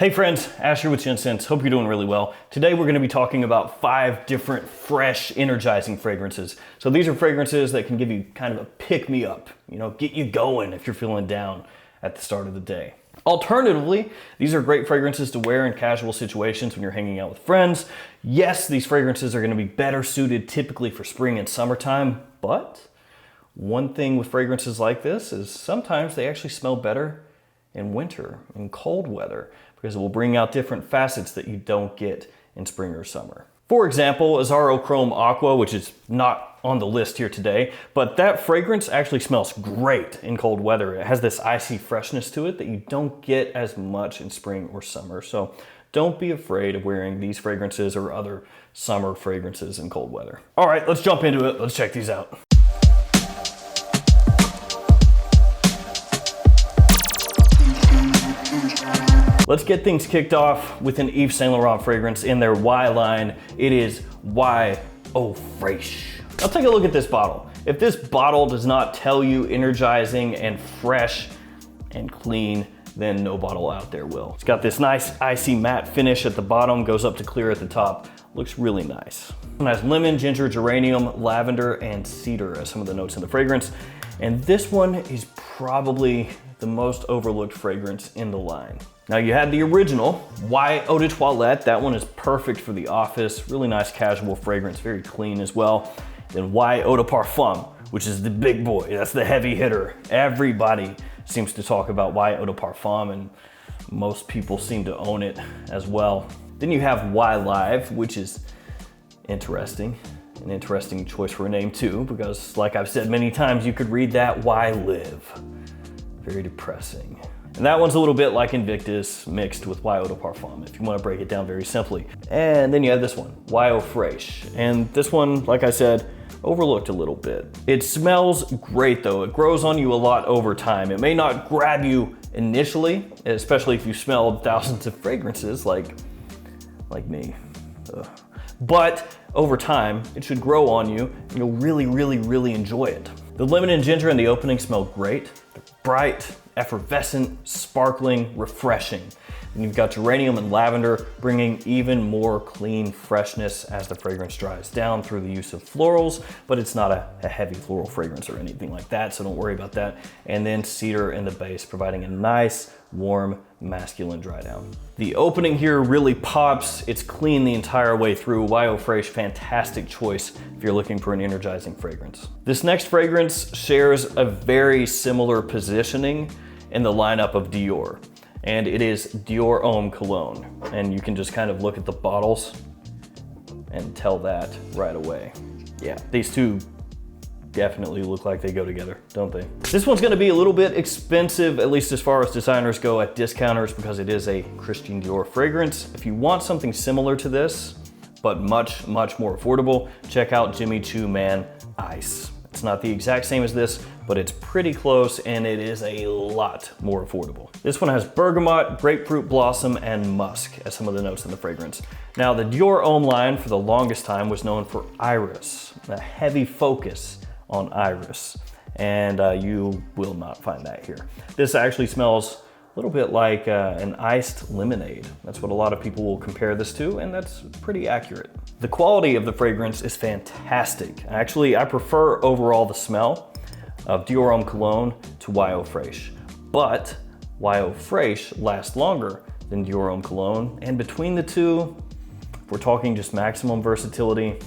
Hey friends, Asher with Gents. Hope you're doing really well. Today we're going to be talking about 5 different fresh, energizing fragrances. So these are fragrances that can give you kind of a pick-me-up, get you going if you're feeling down at the start of the day. Alternatively, these are great fragrances to wear in casual situations when you're hanging out with friends. Yes, these fragrances are going to be better suited typically for spring and summertime, but one thing with fragrances like this is sometimes they actually smell better in winter, in cold weather, because it will bring out different facets that you don't get in spring or summer. For example, Azzaro Chrome Aqua, which is not on the list here today, but that fragrance actually smells great in cold weather. It has this icy freshness to it that you don't get as much in spring or summer. So don't be afraid of wearing these fragrances or other summer fragrances in cold weather. All right, let's jump into it. Let's check these out. Let's get things kicked off with an Yves Saint Laurent fragrance in their Y line. It is Y Eau Fraiche. Now take a look at this bottle. If this bottle does not tell you energizing and fresh and clean, then no bottle out there will. It's got this nice icy matte finish at the bottom, goes up to clear at the top. Looks really nice. It has lemon, ginger, geranium, lavender, and cedar as some of the notes in the fragrance. And this one is probably the most overlooked fragrance in the line. Now you have the original, Y Eau de Toilette. That one is perfect for the office. Really nice casual fragrance, very clean as well. Then Y Eau de Parfum, which is the big boy. That's the heavy hitter. Everybody seems to talk about Y Eau de Parfum, and most people seem to own it as well. Then you have Y Live, which is interesting. An interesting choice for a name too, because like I've said many times, you could read that Y Live. Very depressing. And that one's a little bit like Invictus mixed with Y Eau de Parfum, if you want to break it down very simply. And then you have this one, Y Eau Fraiche. And this one, like I said, overlooked a little bit. It smells great though. It grows on you a lot over time. It may not grab you initially, especially if you smelled thousands of fragrances like me. Ugh. But over time, it should grow on you and you'll really enjoy it. The lemon and ginger in the opening smell great. They're bright, effervescent, sparkling, refreshing. And you've got geranium and lavender bringing even more clean freshness as the fragrance dries down through the use of florals, but it's not a heavy floral fragrance or anything like that, so don't worry about that. And then cedar in the base, providing a nice, warm, masculine dry down. The opening here really pops. It's clean the entire way through. Y Eau Fraiche, fantastic choice if you're looking for an energizing fragrance. This next fragrance shares a very similar positioning in the lineup of Dior, and it is Dior Homme Cologne. And you can just kind of look at the bottles and tell that right away. Yeah, these two definitely look like they go together, don't they? This one's gonna be a little bit expensive, at least as far as designers go at discounters, because it is a Christian Dior fragrance. If you want something similar to this, but much more affordable, check out Jimmy Choo Man Ice. It's not the exact same as this, but it's pretty close and it is a lot more affordable. This one has bergamot, grapefruit blossom, and musk as some of the notes in the fragrance. Now the Dior Homme line for the longest time was known for iris, a heavy focus on iris, and you will not find that here. This actually smells a little bit like an iced lemonade. That's what a lot of people will compare this to, and that's pretty accurate. The quality of the fragrance is fantastic. Actually, I prefer overall the smell of Dior Homme Cologne to Y Eau Fraiche, but Y Eau Fraiche lasts longer than Dior Homme Cologne, and between the two, if we're talking just maximum versatility,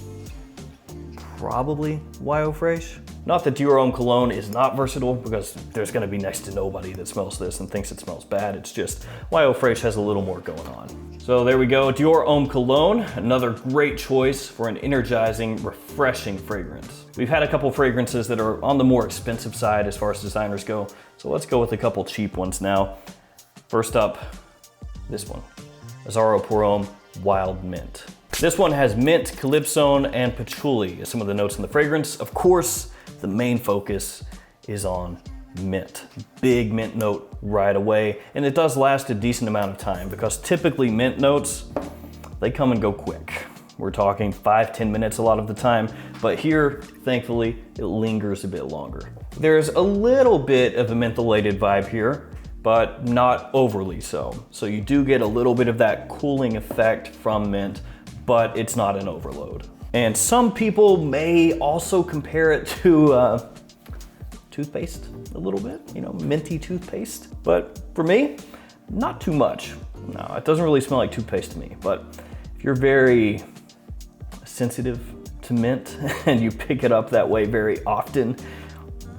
probably Y Eau Fraiche. Not that Dior Homme Cologne is not versatile, because there's gonna be next to nobody that smells this and thinks it smells bad. It's just Y Eau Fraiche has a little more going on. So there we go, Dior Homme Cologne, another great choice for an energizing, refreshing fragrance. We've had a couple fragrances that are on the more expensive side as far as designers go, so let's go with a couple cheap ones now. First up, this one, Azzaro Pour Homme Wild Mint. This one has mint, calypsone, and patchouli as some of the notes in the fragrance. Of course, the main focus is on mint. Big mint note right away, and it does last a decent amount of time because typically mint notes, they come and go quick. We're talking 5-10 minutes a lot of the time, but here, thankfully, it lingers a bit longer. There's a little bit of a mentholated vibe here, but not overly so. So you do get a little bit of that cooling effect from mint, but it's not an overload. And some people may also compare it to toothpaste a little bit, you know, minty toothpaste. But for me, not too much. No, it doesn't really smell like toothpaste to me, but if you're very sensitive to mint and you pick it up that way very often,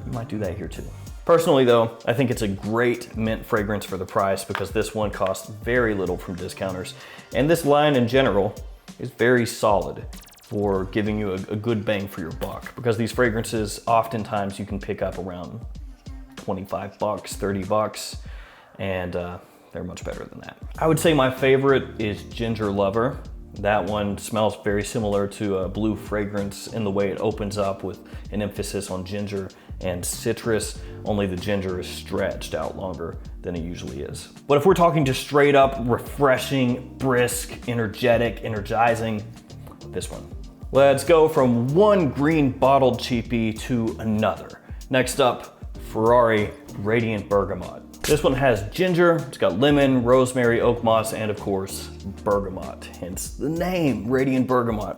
you might do that here too. Personally though, I think it's a great mint fragrance for the price because this one costs very little from discounters. And this line in general is very solid for giving you a good bang for your buck, because these fragrances oftentimes you can pick up around 25 bucks, 30 bucks, and they're much better than that. I would say my favorite is Ginger Lover. That one smells very similar to a blue fragrance in the way it opens up with an emphasis on ginger and citrus, only the ginger is stretched out longer than it usually is. But if we're talking just straight up refreshing, brisk, energetic, energizing, this one. Let's go from one green bottled cheapie to another. Next up, Ferrari Radiant Bergamot. This one has ginger, it's got lemon, rosemary, oak moss, and of course, bergamot. Hence the name, Radiant Bergamot.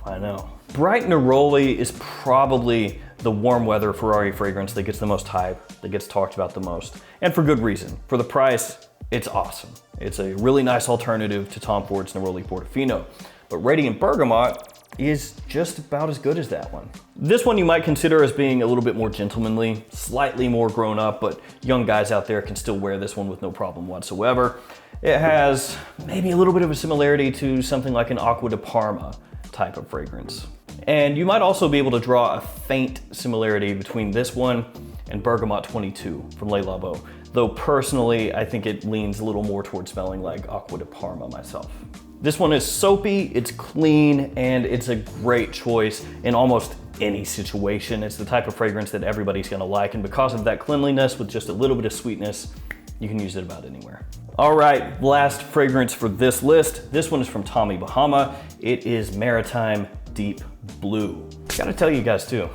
I know. Bright Neroli is probably the warm weather Ferrari fragrance that gets the most hype, that gets talked about the most, and for good reason. For the price, it's awesome. It's a really nice alternative to Tom Ford's Neroli Portofino. But Radiant Bergamot is just about as good as that one. This one you might consider as being a little bit more gentlemanly, slightly more grown up, but young guys out there can still wear this one with no problem whatsoever. It has maybe a little bit of a similarity to something like an Acqua di Parma type of fragrance. And you might also be able to draw a faint similarity between this one and Bergamot 22 from Le Labo, though personally I think it leans a little more towards smelling like Acqua di Parma myself. This one is soapy, it's clean, and it's a great choice in almost any situation. It's the type of fragrance that everybody's gonna like, and because of that cleanliness with just a little bit of sweetness, you can use it about anywhere. All right, last fragrance for this list. This one is from Tommy Bahama. It is Maritime Deep Blue. Gotta tell you guys too,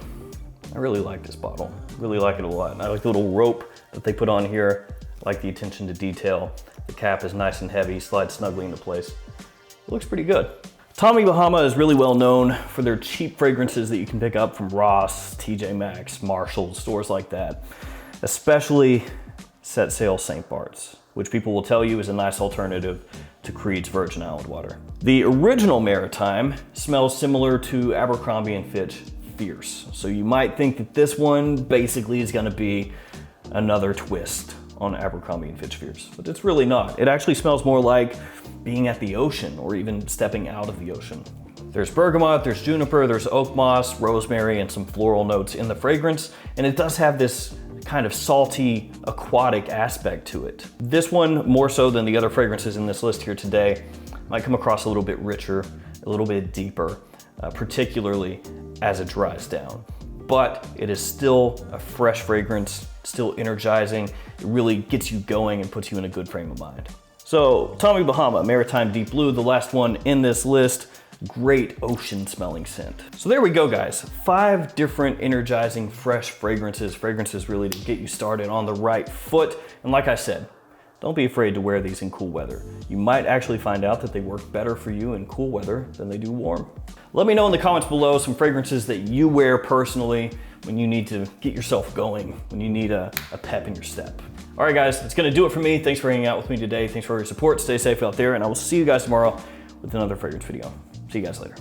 I really like this bottle. Really like it a lot. I like the little rope that they put on here. I like the attention to detail. The cap is nice and heavy, slides snugly into place. It looks pretty good. Tommy Bahama is really well known for their cheap fragrances that you can pick up from Ross, TJ Maxx, Marshalls, stores like that. Especially Set Sail St. Bart's, which people will tell you is a nice alternative to Creed's Virgin Island water. The original Maritime smells similar to Abercrombie & Fitch Fierce. So you might think that this one basically is gonna be another twist on Abercrombie & Fitch Fierce, but it's really not. It actually smells more like being at the ocean or even stepping out of the ocean. There's bergamot, there's juniper, there's oak moss, rosemary, and some floral notes in the fragrance, and it does have this kind of salty, aquatic aspect to it. This one, more so than the other fragrances in this list here today, might come across a little bit richer, a little bit deeper, particularly as it dries down. But it is still a fresh fragrance, still energizing. It really gets you going and puts you in a good frame of mind. So Tommy Bahama, Maritime Deep Blue, the last one in this list, great ocean smelling scent. So there we go guys, 5 different energizing fresh fragrances really to get you started on the right foot. And like I said, don't be afraid to wear these in cool weather. You might actually find out that they work better for you in cool weather than they do warm. Let me know in the comments below some fragrances that you wear personally when you need to get yourself going, when you need a pep in your step. All right guys, that's gonna do it for me. Thanks for hanging out with me today. Thanks for all your support. Stay safe out there, and I will see you guys tomorrow with another fragrance video. See you guys later.